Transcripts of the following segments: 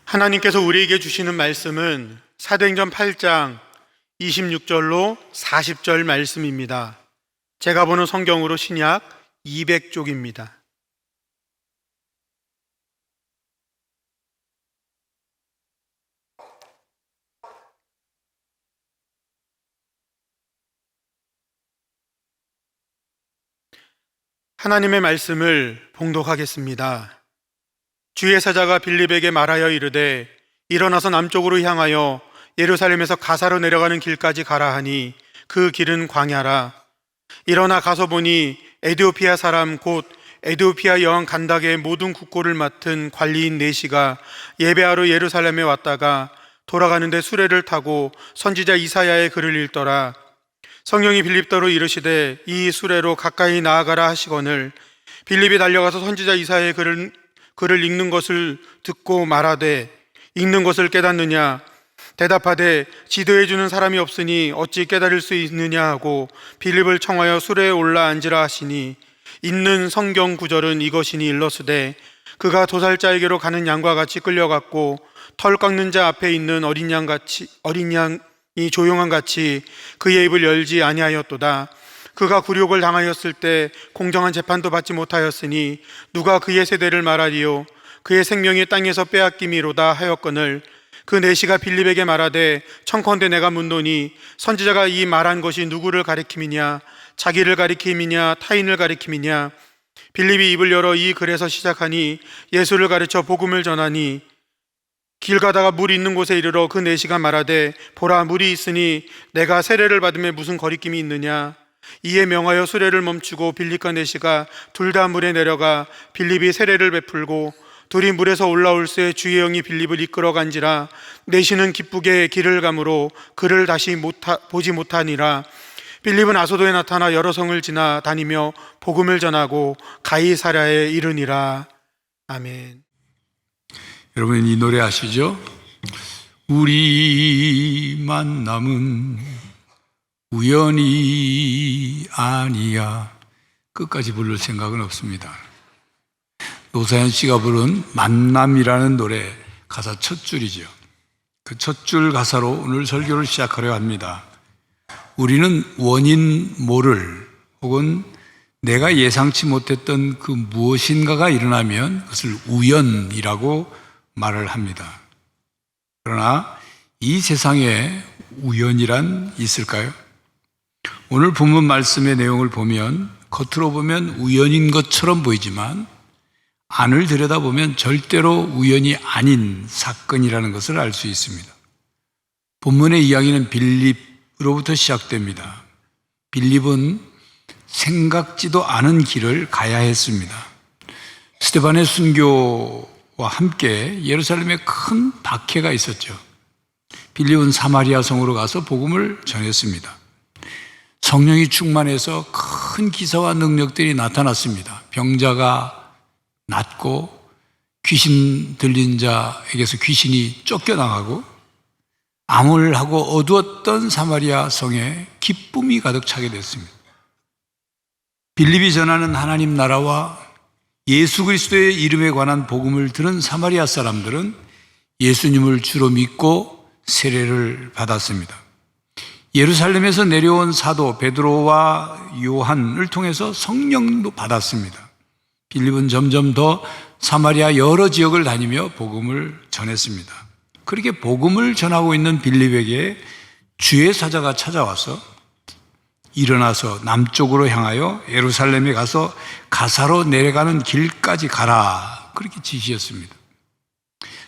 하나님께서 우리에게 주시는 말씀은 사도행전 8장 26절로 40절 말씀입니다. 제가 보는 성경으로 신약 200쪽입니다. 하나님의 말씀을 봉독하겠습니다. 주의 사자가 빌립에게 말하여 이르되 일어나서 남쪽으로 향하여 예루살렘에서 가사로 내려가는 길까지 가라 하니 그 길은 광야라. 일어나 가서 보니 에디오피아 사람 곧 에디오피아 여왕 간닥의 모든 국고를 맡은 관리인 네시가 예배하러 예루살렘에 왔다가 돌아가는데 수레를 타고 선지자 이사야의 글을 읽더라. 성령이 빌립더로 이르시되 이 수레로 가까이 나아가라 하시거늘 빌립이 달려가서 선지자 이사야의 글을 읽는 것을 듣고 말하되 읽는 것을 깨닫느냐? 대답하되 지도해 주는 사람이 없으니 어찌 깨달을 수 있느냐 하고 빌립을 청하여 수레에 올라 앉으라 하시니 있는 성경 구절은 이것이니 일러스되 그가 도살자에게로 가는 양과 같이 끌려갔고 털 깎는 자 앞에 있는 어린 양이 조용한 같이 그의 입을 열지 아니하였도다. 그가 굴욕을 당하였을 때 공정한 재판도 받지 못하였으니 누가 그의 세대를 말하리요? 그의 생명이 땅에서 빼앗김이로다 하였거늘 그 네시가 빌립에게 말하되 청컨대 내가 묻노니 선지자가 이 말한 것이 누구를 가리킴이냐? 자기를 가리킴이냐? 타인을 가리킴이냐? 빌립이 입을 열어 이 글에서 시작하니 예수를 가르쳐 복음을 전하니 길 가다가 물 있는 곳에 이르러 그 네시가 말하되 보라 물이 있으니 내가 세례를 받음에 무슨 거리낌이 있느냐? 이에 명하여 수레를 멈추고 빌립과 네시가 둘 다 물에 내려가 빌립이 세례를 베풀고 둘이 물에서 올라올 새 주의 영이 빌립을 이끌어간지라. 네시는 기쁘게 길을 가므로 그를 다시 보지 못하니라. 빌립은 아소도에 나타나 여러 성을 지나 다니며 복음을 전하고 가이사랴에 이르니라. 아멘. 여러분 이 노래 아시죠? 우리 만남은 우연이 아니야. 끝까지 부를 생각은 없습니다. 노사연 씨가 부른 만남이라는 노래 가사 첫 줄이죠. 그 첫 줄 가사로 오늘 설교를 시작하려 합니다. 우리는 원인 모를 혹은 내가 예상치 못했던 그 무엇인가가 일어나면 그것을 우연이라고 말을 합니다. 그러나 이 세상에 우연이란 있을까요? 오늘 본문 말씀의 내용을 보면 겉으로 보면 우연인 것처럼 보이지만 안을 들여다보면 절대로 우연이 아닌 사건이라는 것을 알 수 있습니다. 본문의 이야기는 빌립으로부터 시작됩니다. 빌립은 생각지도 않은 길을 가야 했습니다. 스데반의 순교와 함께 예루살렘에 큰 박해가 있었죠. 빌립은 사마리아 성으로 가서 복음을 전했습니다. 성령이 충만해서 큰 기사와 능력들이 나타났습니다. 병자가 낫고 귀신 들린 자에게서 귀신이 쫓겨나가고 암울하고 어두웠던 사마리아 성에 기쁨이 가득 차게 됐습니다. 빌립이 전하는 하나님 나라와 예수 그리스도의 이름에 관한 복음을 들은 사마리아 사람들은 예수님을 주로 믿고 세례를 받았습니다. 예루살렘에서 내려온 사도 베드로와 요한을 통해서 성령도 받았습니다. 빌립은 점점 더 사마리아 여러 지역을 다니며 복음을 전했습니다. 그렇게 복음을 전하고 있는 빌립에게 주의 사자가 찾아와서 일어나서 남쪽으로 향하여 예루살렘에 가서 가사로 내려가는 길까지 가라, 그렇게 지시했습니다.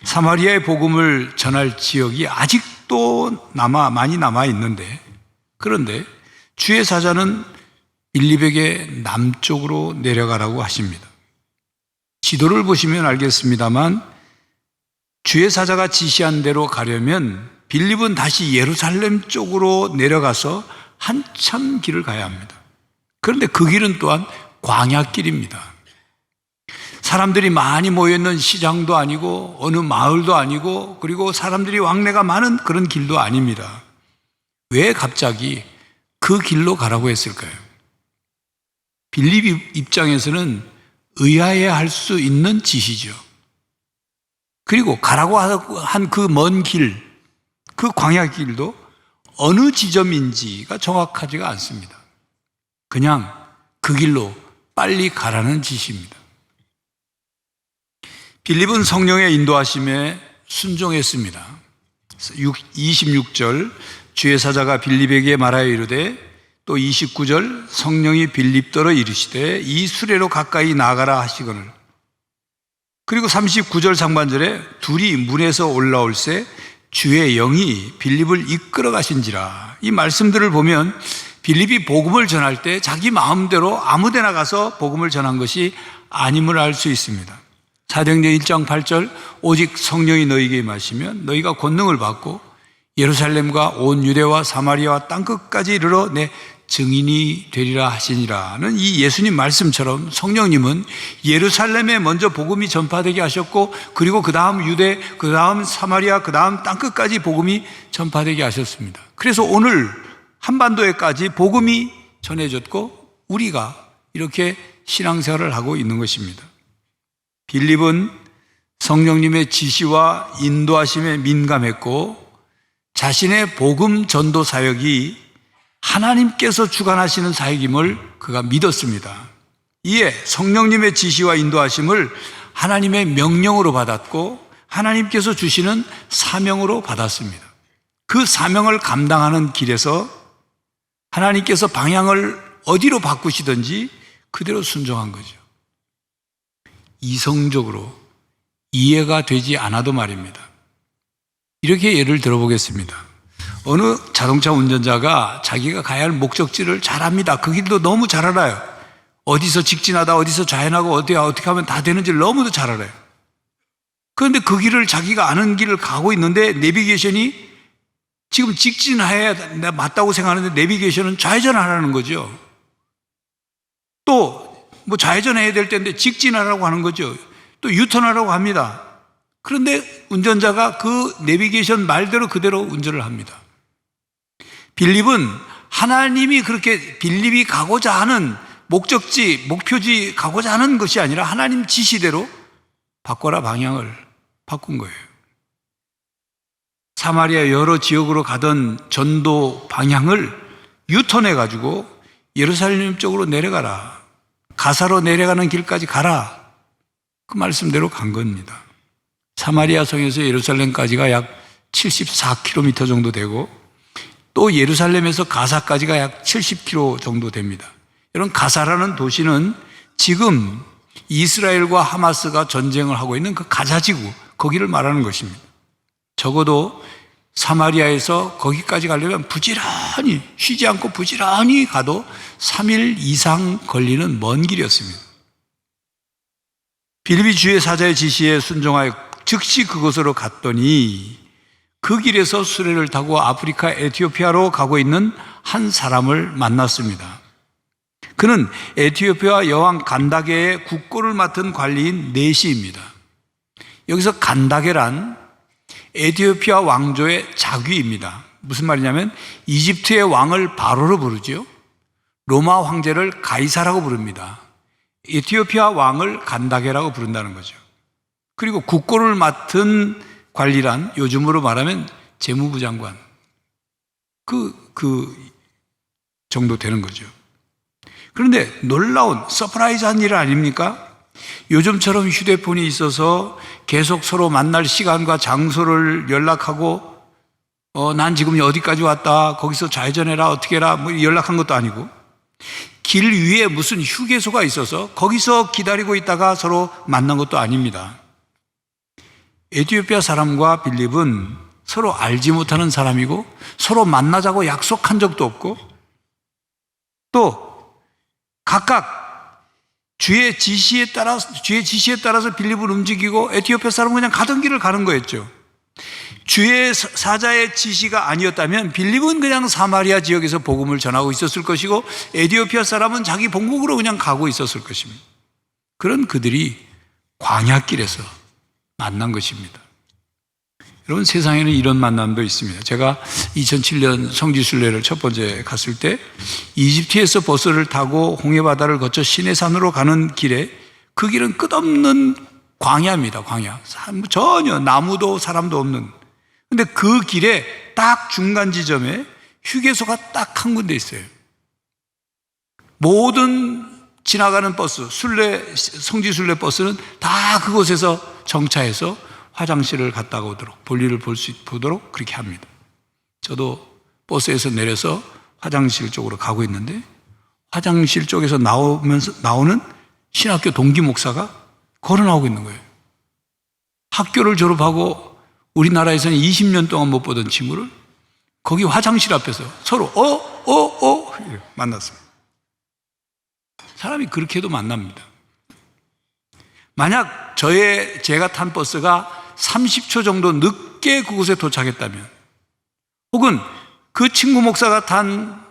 사마리아의 복음을 전할 지역이 아직도 많이 남아 있는데, 그런데 주의 사자는 빌립에게 남쪽으로 내려가라고 하십니다. 지도를 보시면 알겠습니다만 주의 사자가 지시한 대로 가려면 빌립은 다시 예루살렘 쪽으로 내려가서 한참 길을 가야 합니다. 그런데 그 길은 또한 광야길입니다. 사람들이 많이 모여있는 시장도 아니고 어느 마을도 아니고 그리고 사람들이 왕래가 많은 그런 길도 아닙니다. 왜 갑자기 그 길로 가라고 했을까요? 빌립 입장에서는 의아해할 수 있는 지시죠. 그리고 가라고 한 그 먼 길, 그 광야 길도 어느 지점인지가 정확하지가 않습니다. 그냥 그 길로 빨리 가라는 지시입니다. 빌립은 성령의 인도하심에 순종했습니다. 26절 주의 사자가 빌립에게 말하여 이르되, 또 29절 성령이 빌립더러 이르시되 이 수레로 가까이 나가라 하시거늘. 그리고 39절 상반절에 둘이 문에서 올라올새 주의 영이 빌립을 이끌어 가신지라. 이 말씀들을 보면 빌립이 복음을 전할 때 자기 마음대로 아무데나 가서 복음을 전한 것이 아님을 알 수 있습니다. 사도행전 1장 8절 오직 성령이 너희에게 임하시면 너희가 권능을 받고 예루살렘과 온 유대와 사마리아와 땅끝까지 이르러 내 증인이 되리라 하시니라는 이 예수님 말씀처럼 성령님은 예루살렘에 먼저 복음이 전파되게 하셨고, 그리고 그 다음 유대, 그 다음 사마리아, 그 다음 땅끝까지 복음이 전파되게 하셨습니다. 그래서 오늘 한반도에까지 복음이 전해졌고 우리가 이렇게 신앙생활을 하고 있는 것입니다. 빌립은 성령님의 지시와 인도하심에 민감했고 자신의 복음 전도 사역이 하나님께서 주관하시는 사역임을 그가 믿었습니다. 이에 성령님의 지시와 인도하심을 하나님의 명령으로 받았고 하나님께서 주시는 사명으로 받았습니다. 그 사명을 감당하는 길에서 하나님께서 방향을 어디로 바꾸시든지 그대로 순종한 거죠. 이성적으로 이해가 되지 않아도 말입니다. 이렇게 예를 들어보겠습니다. 어느 자동차 운전자가 자기가 가야 할 목적지를 잘 압니다. 그 길도 너무 잘 알아요. 어디서 직진하다 어디서 좌회하고 어떻게 하면 다 되는지를 너무도 잘 알아요. 그런데 그 길을 자기가 아는 길을 가고 있는데 내비게이션이 지금 직진해야 내가 맞다고 생각하는데 내비게이션은 좌회전하라는 거죠. 또 뭐 좌회전해야 될 때인데 직진하라고 하는 거죠. 또 유턴하라고 합니다. 그런데 운전자가 그 내비게이션 말대로 그대로 운전을 합니다. 빌립은 하나님이 그렇게 빌립이 가고자 하는 목적지, 목표지 가고자 하는 것이 아니라 하나님 지시대로 바꿔라 방향을 바꾼 거예요. 사마리아 여러 지역으로 가던 전도 방향을 유턴해가지고 예루살렘 쪽으로 내려가라. 가사로 내려가는 길까지 가라. 그 말씀대로 간 겁니다. 사마리아 성에서 예루살렘까지가 약 74km 정도 되고 또 예루살렘에서 가사까지가 약 70km 정도 됩니다. 여러분, 가사라는 도시는 지금 이스라엘과 하마스가 전쟁을 하고 있는 그 가자지구, 거기를 말하는 것입니다. 적어도 사마리아에서 거기까지 가려면 부지런히 쉬지 않고 부지런히 가도 3일 이상 걸리는 먼 길이었습니다. 빌립이 주의 사자의 지시에 순종하여 즉시 그곳으로 갔더니 그 길에서 수레를 타고 아프리카 에티오피아로 가고 있는 한 사람을 만났습니다. 그는 에티오피아 여왕 간다게의 국고를 맡은 관리인 네시입니다. 여기서 간다게란 에티오피아 왕조의 자귀입니다. 무슨 말이냐면 이집트의 왕을 바로로 부르죠. 로마 황제를 가이사라고 부릅니다. 에티오피아 왕을 간다게라고 부른다는 거죠. 그리고 국고를 맡은 관리란 요즘으로 말하면 재무부 장관 그 정도 되는 거죠. 그런데 놀라운 서프라이즈한 일 아닙니까? 요즘처럼 휴대폰이 있어서 계속 서로 만날 시간과 장소를 연락하고 난 지금 어디까지 왔다, 거기서 좌회전해라, 어떻게 해라 뭐 연락한 것도 아니고 길 위에 무슨 휴게소가 있어서 거기서 기다리고 있다가 서로 만난 것도 아닙니다. 에티오피아 사람과 빌립은 서로 알지 못하는 사람이고 서로 만나자고 약속한 적도 없고 또 각각 주의 지시에 따라서 빌립을 움직이고 에티오피아 사람은 그냥 가던 길을 가는 거였죠. 주의 사자의 지시가 아니었다면 빌립은 그냥 사마리아 지역에서 복음을 전하고 있었을 것이고 에티오피아 사람은 자기 본국으로 그냥 가고 있었을 것입니다. 그런 그들이 광야길에서 만난 것입니다. 여러분, 세상에는 이런 만남도 있습니다. 제가 2007년 성지순례를 첫 번째 갔을 때 이집트에서 버스를 타고 홍해바다를 거쳐 시내산으로 가는 길에 그 길은 끝없는 광야입니다, 광야. 전혀 나무도 사람도 없는. 근데 그 길에 딱 중간 지점에 휴게소가 딱 한 군데 있어요. 모든 지나가는 버스, 성지순례 버스는 다 그곳에서 정차해서 화장실을 갔다가 오도록, 볼일을 보도록 그렇게 합니다. 저도 버스에서 내려서 화장실 쪽으로 가고 있는데, 화장실 쪽에서 나오는 신학교 동기 목사가 걸어 나오고 있는 거예요. 학교를 졸업하고 우리나라에서는 20년 동안 못 보던 친구를 거기 화장실 앞에서 서로 만났습니다. 사람이 그렇게 해도 만납니다. 만약 제가 탄 버스가 30초 정도 늦게 그곳에 도착했다면, 혹은 그 친구 목사가 탄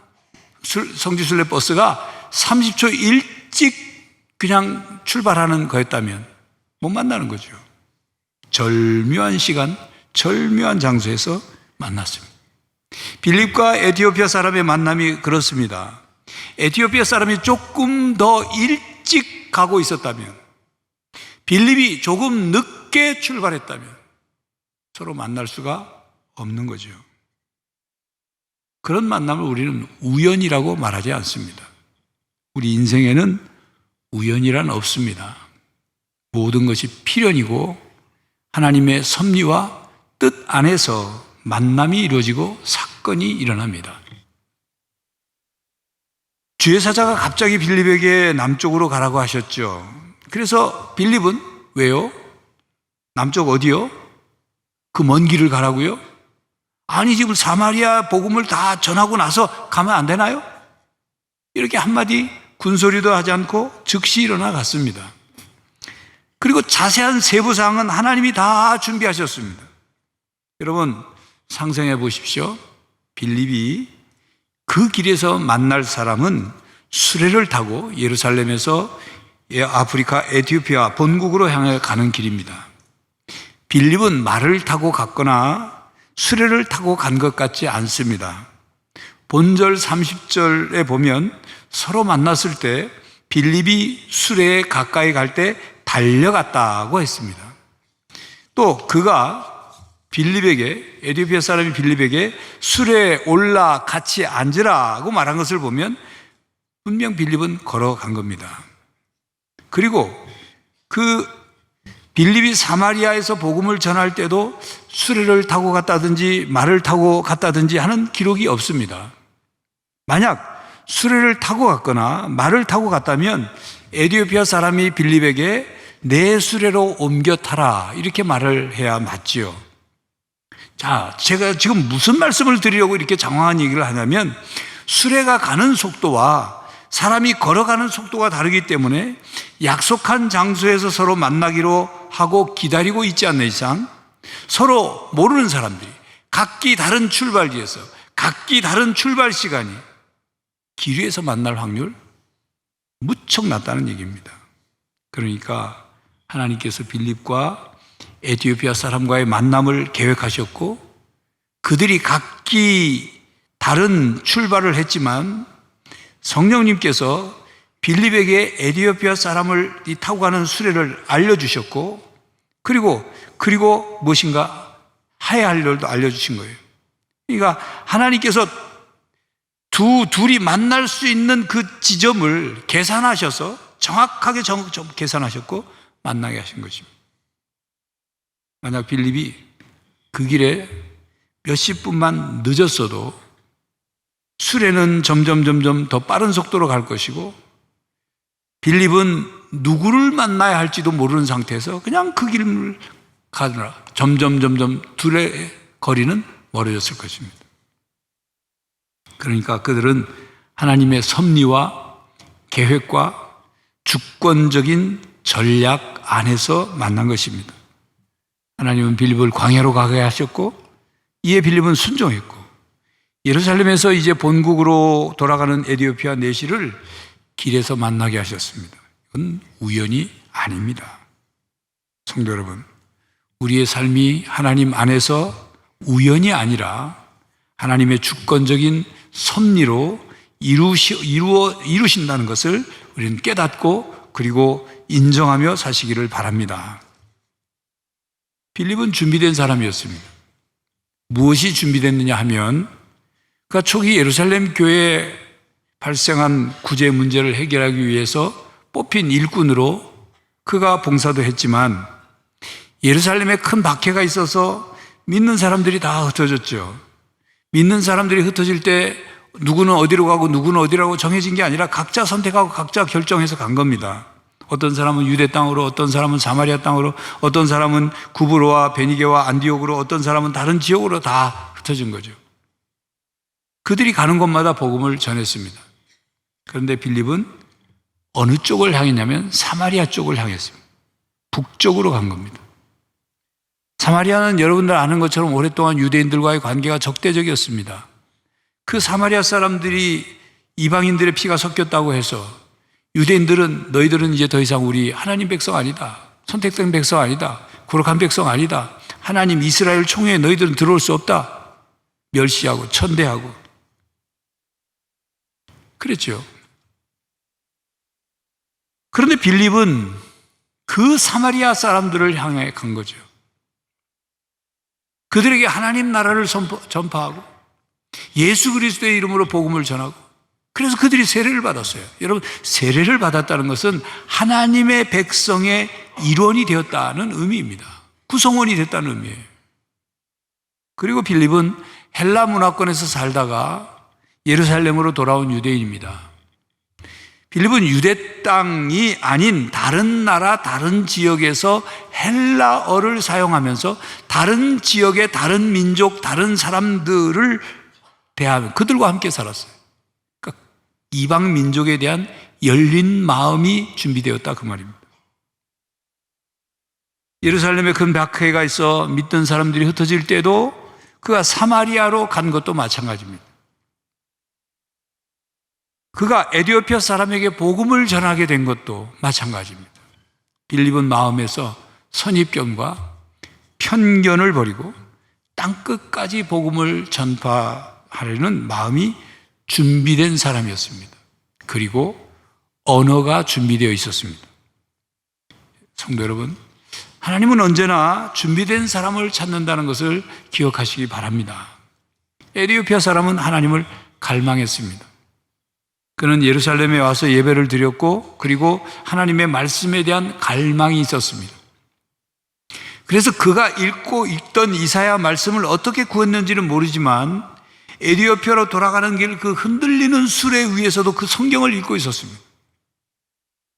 성지순례 버스가 30초 일찍 그냥 출발하는 거였다면 못 만나는 거죠. 절묘한 시간, 절묘한 장소에서 만났습니다. 빌립과 에티오피아 사람의 만남이 그렇습니다. 에티오피아 사람이 조금 더 일찍 가고 있었다면, 빌립이 조금 늦게 출발했다면 서로 만날 수가 없는 거죠. 그런 만남을 우리는 우연이라고 말하지 않습니다. 우리 인생에는 우연이란 없습니다. 모든 것이 필연이고 하나님의 섭리와 뜻 안에서 만남이 이루어지고 사건이 일어납니다. 주의 사자가 갑자기 빌립에게 남쪽으로 가라고 하셨죠. 그래서 빌립은 왜요? 남쪽 어디요? 그 먼 길을 가라고요? 아니, 지금 사마리아 복음을 다 전하고 나서 가면 안 되나요? 이렇게 한마디 군소리도 하지 않고 즉시 일어나 갔습니다. 그리고 자세한 세부사항은 하나님이 다 준비하셨습니다. 여러분 상상해 보십시오. 빌립이 그 길에서 만날 사람은 수레를 타고 예루살렘에서 아프리카 에티오피아 본국으로 향해 가는 길입니다. 빌립은 말을 타고 갔거나 수레를 타고 간 것 같지 않습니다. 본절 30절에 보면 서로 만났을 때 빌립이 수레에 가까이 갈 때 달려갔다고 했습니다. 또 그가 에티오피아 사람이 빌립에게 수레에 올라 같이 앉으라고 말한 것을 보면 분명 빌립은 걸어간 겁니다. 그리고 그 빌립이 사마리아에서 복음을 전할 때도 수레를 타고 갔다든지 말을 타고 갔다든지 하는 기록이 없습니다. 만약 수레를 타고 갔거나 말을 타고 갔다면 에티오피아 사람이 빌립에게 내 수레로 옮겨 타라 이렇게 말을 해야 맞지요. 자, 제가 지금 무슨 말씀을 드리려고 이렇게 장황한 얘기를 하냐면, 수레가 가는 속도와 사람이 걸어가는 속도가 다르기 때문에 약속한 장소에서 서로 만나기로 하고 기다리고 있지 않는 이상 서로 모르는 사람들이 각기 다른 출발지에서 각기 다른 출발 시간이 길 위에서 만날 확률 무척 낮다는 얘기입니다. 그러니까 하나님께서 빌립과 에티오피아 사람과의 만남을 계획하셨고, 그들이 각기 다른 출발을 했지만 성령님께서 빌립에게 에티오피아 사람을 타고 가는 수레를 알려주셨고, 그리고 무엇인가 해야 할 일도 알려주신 거예요. 그러니까 하나님께서 둘이 만날 수 있는 그 지점을 계산하셔서 정확하게 계산하셨고 만나게 하신 것입니다. 만약 빌립이 그 길에 몇십 분만 늦었어도 수레는 점점 더 빠른 속도로 갈 것이고, 빌립은 누구를 만나야 할지도 모르는 상태에서 그냥 그 길을 가느라 점점 둘의 거리는 멀어졌을 것입니다. 그러니까 그들은 하나님의 섭리와 계획과 주권적인 전략 안에서 만난 것입니다. 하나님은 빌립을 광야로 가게 하셨고, 이에 빌립은 순종했고, 예루살렘에서 이제 본국으로 돌아가는 에티오피아 내시를 길에서 만나게 하셨습니다. 이건 우연이 아닙니다. 성도 여러분, 우리의 삶이 하나님 안에서 우연이 아니라 하나님의 주권적인 섭리로 이루신다는 것을 우리는 깨닫고 그리고 인정하며 사시기를 바랍니다. 빌립은 준비된 사람이었습니다. 무엇이 준비됐느냐 하면 그가 초기 예루살렘 교회에 발생한 구제 문제를 해결하기 위해서 뽑힌 일꾼으로 그가 봉사도 했지만 예루살렘에 큰 박해가 있어서 믿는 사람들이 다 흩어졌죠. 믿는 사람들이 흩어질 때 누구는 어디로 가고 누구는 어디로 가고 정해진 게 아니라 각자 선택하고 각자 결정해서 간 겁니다. 어떤 사람은 유대 땅으로, 어떤 사람은 사마리아 땅으로, 어떤 사람은 구브로와 베니게와 안디옥으로, 어떤 사람은 다른 지역으로 다 흩어진 거죠. 그들이 가는 곳마다 복음을 전했습니다. 그런데 빌립은 어느 쪽을 향했냐면 사마리아 쪽을 향했습니다. 북쪽으로 간 겁니다. 사마리아는 여러분들 아는 것처럼 오랫동안 유대인들과의 관계가 적대적이었습니다. 그 사마리아 사람들이 이방인들의 피가 섞였다고 해서 유대인들은 너희들은 이제 더 이상 우리 하나님 백성 아니다. 선택된 백성 아니다. 거룩한 백성 아니다. 하나님 이스라엘 총회에 너희들은 들어올 수 없다. 멸시하고 천대하고 그랬죠. 그런데 빌립은 그 사마리아 사람들을 향해 간 거죠. 그들에게 하나님 나라를 전파하고 예수 그리스도의 이름으로 복음을 전하고 그래서 그들이 세례를 받았어요. 여러분, 세례를 받았다는 것은 하나님의 백성의 일원이 되었다는 의미입니다. 구성원이 됐다는 의미예요. 그리고 빌립은 헬라 문화권에서 살다가 예루살렘으로 돌아온 유대인입니다. 빌립은 유대 땅이 아닌 다른 나라, 다른 지역에서 헬라어를 사용하면서 다른 지역의 다른 민족, 다른 사람들을 대하며 그들과 함께 살았어요. 그러니까 이방 민족에 대한 열린 마음이 준비되었다 그 말입니다. 예루살렘에 큰 박해가 있어 믿던 사람들이 흩어질 때도 그가 사마리아로 간 것도 마찬가지입니다. 그가 에디오피아 사람에게 복음을 전하게 된 것도 마찬가지입니다. 빌립은 마음에서 선입견과 편견을 버리고 땅끝까지 복음을 전파하려는 마음이 준비된 사람이었습니다. 그리고 언어가 준비되어 있었습니다. 성도 여러분, 하나님은 언제나 준비된 사람을 찾는다는 것을 기억하시기 바랍니다. 에디오피아 사람은 하나님을 갈망했습니다. 그는 예루살렘에 와서 예배를 드렸고 그리고 하나님의 말씀에 대한 갈망이 있었습니다. 그래서 그가 읽던 이사야 말씀을 어떻게 구했는지는 모르지만 에디오피아로 돌아가는 길 그 흔들리는 수레 위에서도 그 성경을 읽고 있었습니다.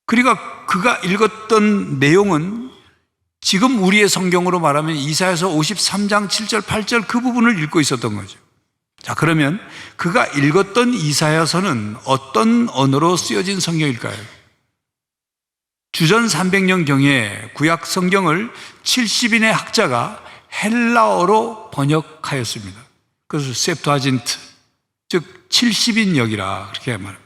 그리고 그가 읽었던 내용은 지금 우리의 성경으로 말하면 이사야서 53장 7절 8절 그 부분을 읽고 있었던 거죠. 자, 그러면 그가 읽었던 이사야서는 어떤 언어로 쓰여진 성경일까요? 주전 300년경에 구약 성경을 70인의 학자가 헬라어로 번역하였습니다. 그래서 셉투아진트, 즉 70인역이라 그렇게 말합니다.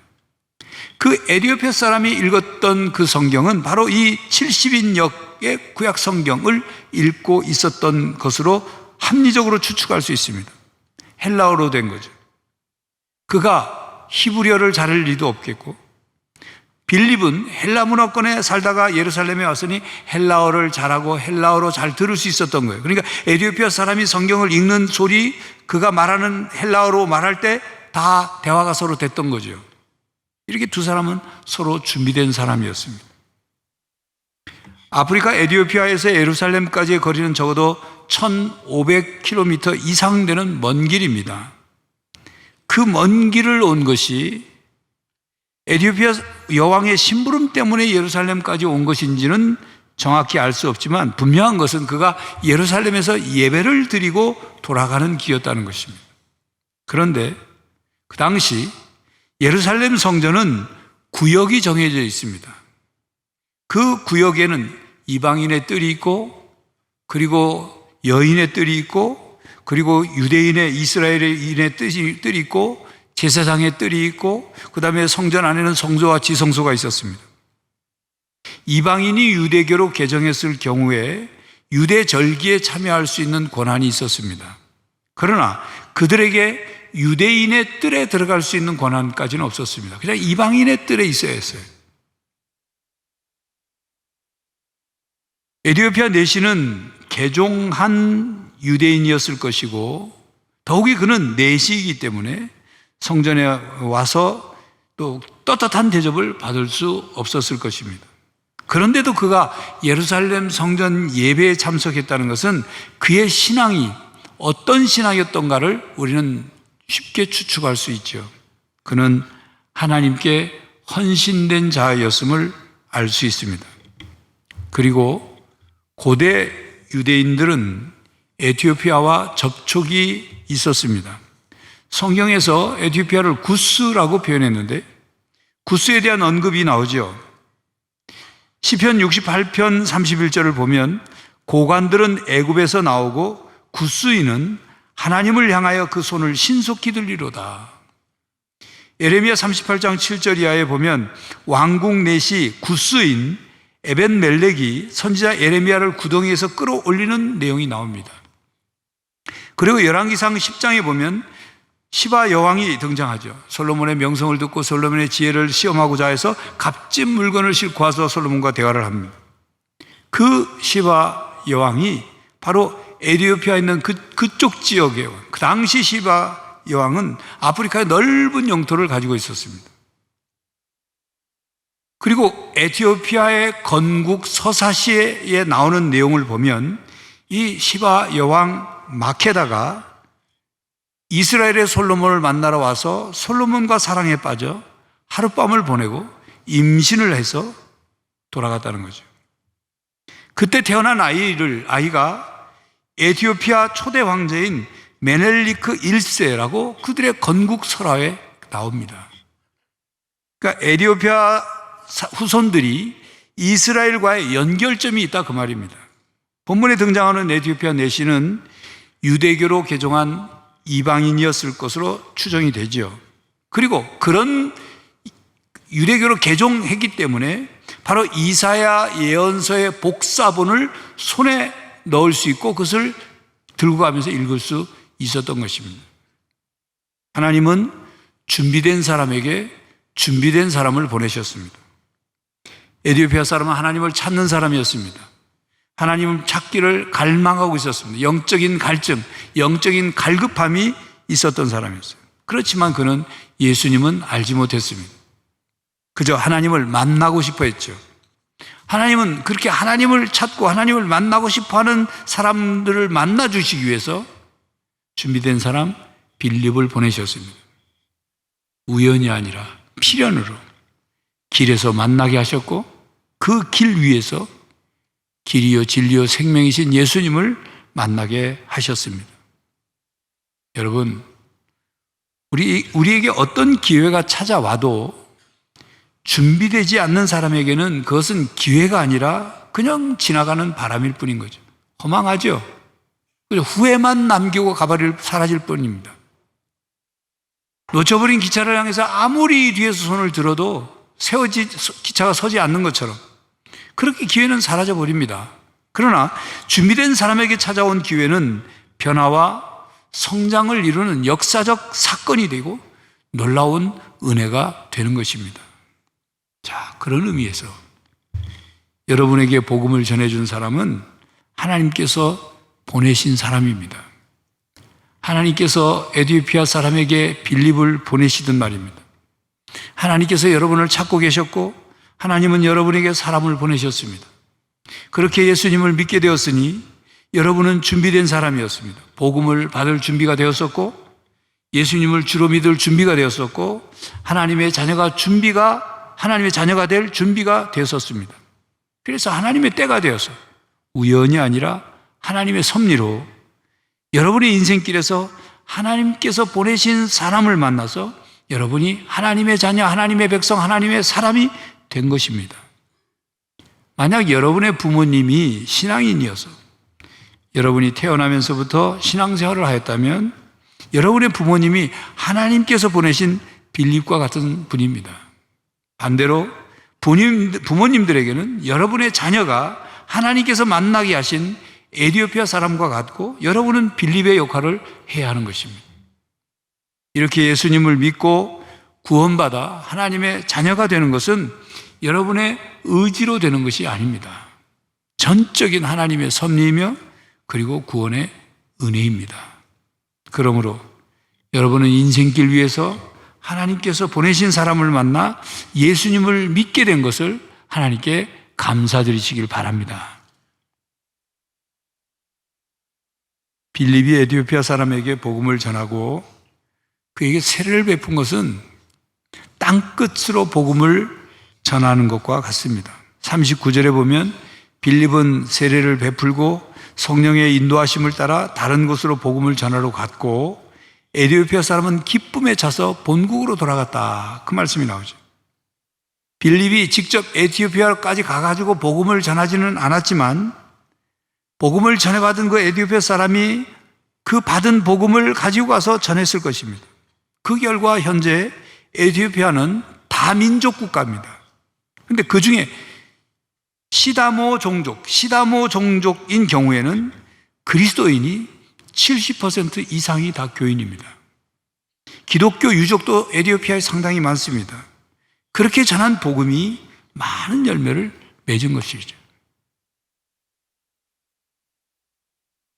그 에디오피아 사람이 읽었던 그 성경은 바로 이 70인역의 구약 성경을 읽고 있었던 것으로 합리적으로 추측할 수 있습니다. 헬라어로 된 거죠. 그가 히브리어를 잘할 리도 없겠고 빌립은 헬라 문화권에 살다가 예루살렘에 왔으니 헬라어를 잘하고 헬라어로 잘 들을 수 있었던 거예요. 그러니까 에디오피아 사람이 성경을 읽는 소리, 그가 말하는 헬라어로 말할 때 다 대화가 서로 됐던 거죠. 이렇게 두 사람은 서로 준비된 사람이었습니다. 아프리카 에디오피아에서 예루살렘까지의 거리는 적어도 1500km 이상 되는 먼 길입니다. 그 먼 길을 온 것이 에디오피아 여왕의 심부름 때문에 예루살렘까지 온 것인지는 정확히 알 수 없지만 분명한 것은 그가 예루살렘에서 예배를 드리고 돌아가는 길이었다는 것입니다. 그런데 그 당시 예루살렘 성전은 구역이 정해져 있습니다. 그 구역에는 이방인의 뜰이 있고 그리고 여인의 뜰이 있고 그리고 유대인의 이스라엘인의 뜰이 있고 제사장의 뜰이 있고 그 다음에 성전 안에는 성소와 지성소가 있었습니다. 이방인이 유대교로 개정했을 경우에 유대 절기에 참여할 수 있는 권한이 있었습니다. 그러나 그들에게 유대인의 뜰에 들어갈 수 있는 권한까지는 없었습니다. 그냥 이방인의 뜰에 있어야 했어요. 에디오피아 내시는 개종한 유대인이었을 것이고 더욱이 그는 내시이기 때문에 성전에 와서 또 떳떳한 대접을 받을 수 없었을 것입니다. 그런데도 그가 예루살렘 성전 예배에 참석했다는 것은 그의 신앙이 어떤 신앙이었던가를 우리는 쉽게 추측할 수 있죠. 그는 하나님께 헌신된 자였음을 알 수 있습니다. 그리고 고대 유대인들은 에티오피아와 접촉이 있었습니다. 성경에서 에티오피아를 구스라고 표현했는데 구스에 대한 언급이 나오죠. 시편 68편 31절을 보면 고관들은 애굽에서 나오고 구스인은 하나님을 향하여 그 손을 신속히 들리로다. 예레미야 38장 7절 이하에 보면 왕궁 내시 구스인 에벤멜렉이 선지자 예레미야를 구덩이에서 끌어올리는 내용이 나옵니다. 그리고 열왕기상 10장에 보면 시바 여왕이 등장하죠. 솔로몬의 명성을 듣고 솔로몬의 지혜를 시험하고자 해서 값진 물건을 싣고 와서 솔로몬과 대화를 합니다. 그 시바 여왕이 바로 에티오피아에 있는 그쪽 지역의 왕. 그 당시 시바 여왕은 아프리카의 넓은 영토를 가지고 있었습니다. 그리고 에티오피아의 건국 서사시에 나오는 내용을 보면 이 시바 여왕 마케다가 이스라엘의 솔로몬을 만나러 와서 솔로몬과 사랑에 빠져 하룻밤을 보내고 임신을 해서 돌아갔다는 거죠. 그때 태어난 아이가 에티오피아 초대 황제인 메넬리크 1세라고 그들의 건국 설화에 나옵니다. 그러니까 에티오피아 후손들이 이스라엘과의 연결점이 있다 그 말입니다. 본문에 등장하는 에티오피아 내시는 유대교로 개종한 이방인이었을 것으로 추정이 되죠. 그리고 그런 유대교로 개종했기 때문에 바로 이사야 예언서의 복사본을 손에 넣을 수 있고 그것을 들고 가면서 읽을 수 있었던 것입니다. 하나님은 준비된 사람에게 준비된 사람을 보내셨습니다. 에티오피아 사람은 하나님을 찾는 사람이었습니다. 하나님을 찾기를 갈망하고 있었습니다. 영적인 갈증, 영적인 갈급함이 있었던 사람이었어요. 그렇지만 그는 예수님은 알지 못했습니다. 그저 하나님을 만나고 싶어 했죠. 하나님은 그렇게 하나님을 찾고 하나님을 만나고 싶어 하는 사람들을 만나 주시기 위해서 준비된 사람 빌립을 보내셨습니다. 우연이 아니라 필연으로 길에서 만나게 하셨고 그 길 위에서 길이요 진리요 생명이신 예수님을 만나게 하셨습니다. 여러분, 우리에게 어떤 기회가 찾아와도 준비되지 않는 사람에게는 그것은 기회가 아니라 그냥 지나가는 바람일 뿐인 거죠. 허망하죠? 후회만 남기고 사라질 뿐입니다. 놓쳐버린 기차를 향해서 아무리 뒤에서 손을 들어도 기차가 서지 않는 것처럼 그렇게 기회는 사라져 버립니다. 그러나 준비된 사람에게 찾아온 기회는 변화와 성장을 이루는 역사적 사건이 되고 놀라운 은혜가 되는 것입니다. 자, 그런 의미에서 여러분에게 복음을 전해준 사람은 하나님께서 보내신 사람입니다. 하나님께서 에티오피아 사람에게 빌립을 보내시던 말입니다. 하나님께서 여러분을 찾고 계셨고 하나님은 여러분에게 사람을 보내셨습니다. 그렇게 예수님을 믿게 되었으니 여러분은 준비된 사람이었습니다. 복음을 받을 준비가 되었었고 예수님을 주로 믿을 준비가 되었었고 하나님의 자녀가 될 준비가 되었었습니다. 그래서 하나님의 때가 되어서 우연이 아니라 하나님의 섭리로 여러분의 인생길에서 하나님께서 보내신 사람을 만나서 여러분이 하나님의 자녀, 하나님의 백성, 하나님의 사람이 된 것입니다. 만약 여러분의 부모님이 신앙인이어서 여러분이 태어나면서부터 신앙생활을 하였다면 여러분의 부모님이 하나님께서 보내신 빌립과 같은 분입니다. 반대로 부모님들에게는 여러분의 자녀가 하나님께서 만나게 하신 에티오피아 사람과 같고 여러분은 빌립의 역할을 해야 하는 것입니다. 이렇게 예수님을 믿고 구원받아 하나님의 자녀가 되는 것은 여러분의 의지로 되는 것이 아닙니다. 전적인 하나님의 섭리이며 그리고 구원의 은혜입니다. 그러므로 여러분은 인생길 위에서 하나님께서 보내신 사람을 만나 예수님을 믿게 된 것을 하나님께 감사드리시길 바랍니다. 빌립이 에티오피아 사람에게 복음을 전하고 그에게 세례를 베푼 것은 땅끝으로 복음을 전하는 것과 같습니다. 39절에 보면 빌립은 세례를 베풀고 성령의 인도하심을 따라 다른 곳으로 복음을 전하러 갔고 에티오피아 사람은 기쁨에 차서 본국으로 돌아갔다. 그 말씀이 나오죠. 빌립이 직접 에티오피아까지 가가지고 복음을 전하지는 않았지만 복음을 전해받은 그 에티오피아 사람이 그 받은 복음을 가지고 가서 전했을 것입니다. 그 결과 현재 에티오피아는 다민족 국가입니다. 그런데 그 중에 시다모 종족인 경우에는 그리스도인이 70% 이상이 다 교인입니다. 기독교 유족도 에티오피아에 상당히 많습니다. 그렇게 전한 복음이 많은 열매를 맺은 것이죠.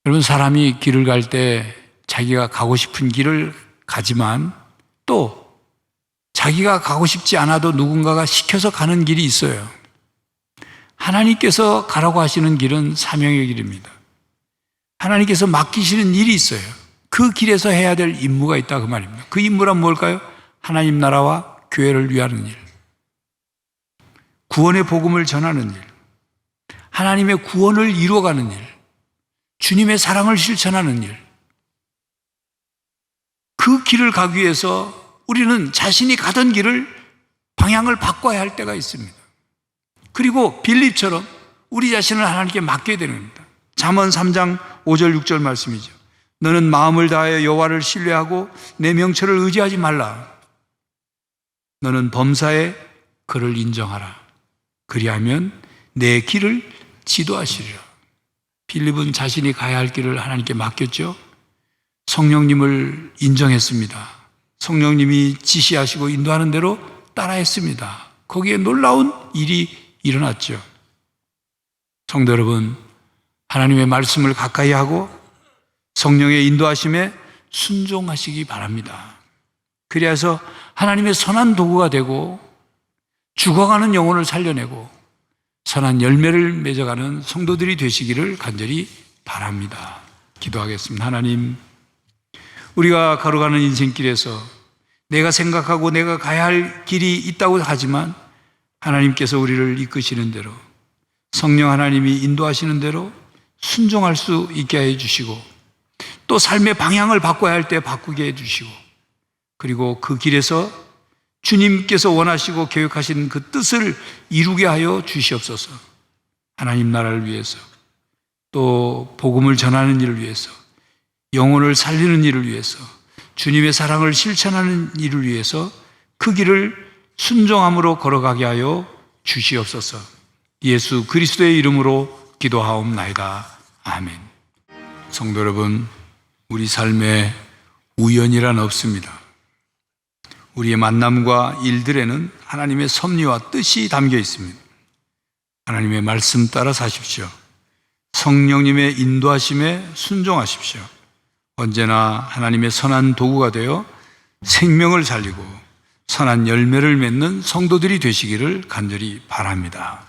여러분, 사람이 길을 갈 때 자기가 가고 싶은 길을 가지만 또 자기가 가고 싶지 않아도 누군가가 시켜서 가는 길이 있어요. 하나님께서 가라고 하시는 길은 사명의 길입니다. 하나님께서 맡기시는 일이 있어요. 그 길에서 해야 될 임무가 있다 그 말입니다. 그 임무란 뭘까요? 하나님 나라와 교회를 위하는 일, 구원의 복음을 전하는 일, 하나님의 구원을 이루어가는 일, 주님의 사랑을 실천하는 일. 그 길을 가기 위해서 우리는 자신이 가던 길을 방향을 바꿔야 할 때가 있습니다. 그리고 빌립처럼 우리 자신을 하나님께 맡겨야 되는 겁니다. 잠언 3장 5절 6절 말씀이죠. 너는 마음을 다하여 여호와를 신뢰하고 내 명철을 의지하지 말라. 너는 범사에 그를 인정하라. 그리하면 내 길을 지도하시리라. 빌립은 자신이 가야 할 길을 하나님께 맡겼죠. 성령님을 인정했습니다. 성령님이 지시하시고 인도하는 대로 따라했습니다. 거기에 놀라운 일이 일어났죠. 성도 여러분, 하나님의 말씀을 가까이 하고 성령의 인도하심에 순종하시기 바랍니다. 그래서 하나님의 선한 도구가 되고 죽어가는 영혼을 살려내고 선한 열매를 맺어가는 성도들이 되시기를 간절히 바랍니다. 기도하겠습니다. 하나님, 우리가 걸어가는 인생길에서 내가 생각하고 내가 가야 할 길이 있다고 하지만 하나님께서 우리를 이끄시는 대로 성령 하나님이 인도하시는 대로 순종할 수 있게 해주시고 또 삶의 방향을 바꿔야 할 때 바꾸게 해주시고 그리고 그 길에서 주님께서 원하시고 계획하신 그 뜻을 이루게 하여 주시옵소서. 하나님 나라를 위해서 또 복음을 전하는 일을 위해서 영혼을 살리는 일을 위해서 주님의 사랑을 실천하는 일을 위해서 그 길을 순종함으로 걸어가게 하여 주시옵소서. 예수 그리스도의 이름으로 기도하옵나이다. 아멘. 성도 여러분, 우리 삶에 우연이란 없습니다. 우리의 만남과 일들에는 하나님의 섭리와 뜻이 담겨 있습니다. 하나님의 말씀 따라 사십시오. 성령님의 인도하심에 순종하십시오. 언제나 하나님의 선한 도구가 되어 생명을 살리고 선한 열매를 맺는 성도들이 되시기를 간절히 바랍니다.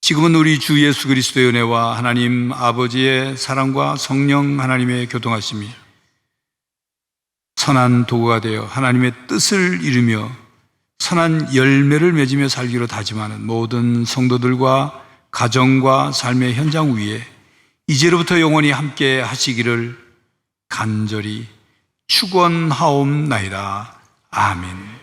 지금은 우리 주 예수 그리스도의 은혜와 하나님 아버지의 사랑과 성령 하나님의 교통하심이 선한 도구가 되어 하나님의 뜻을 이루며 선한 열매를 맺으며 살기로 다짐하는 모든 성도들과 가정과 삶의 현장 위에 이제로부터 영원히 함께 하시기를 간절히 축원하옵나이다. 아멘.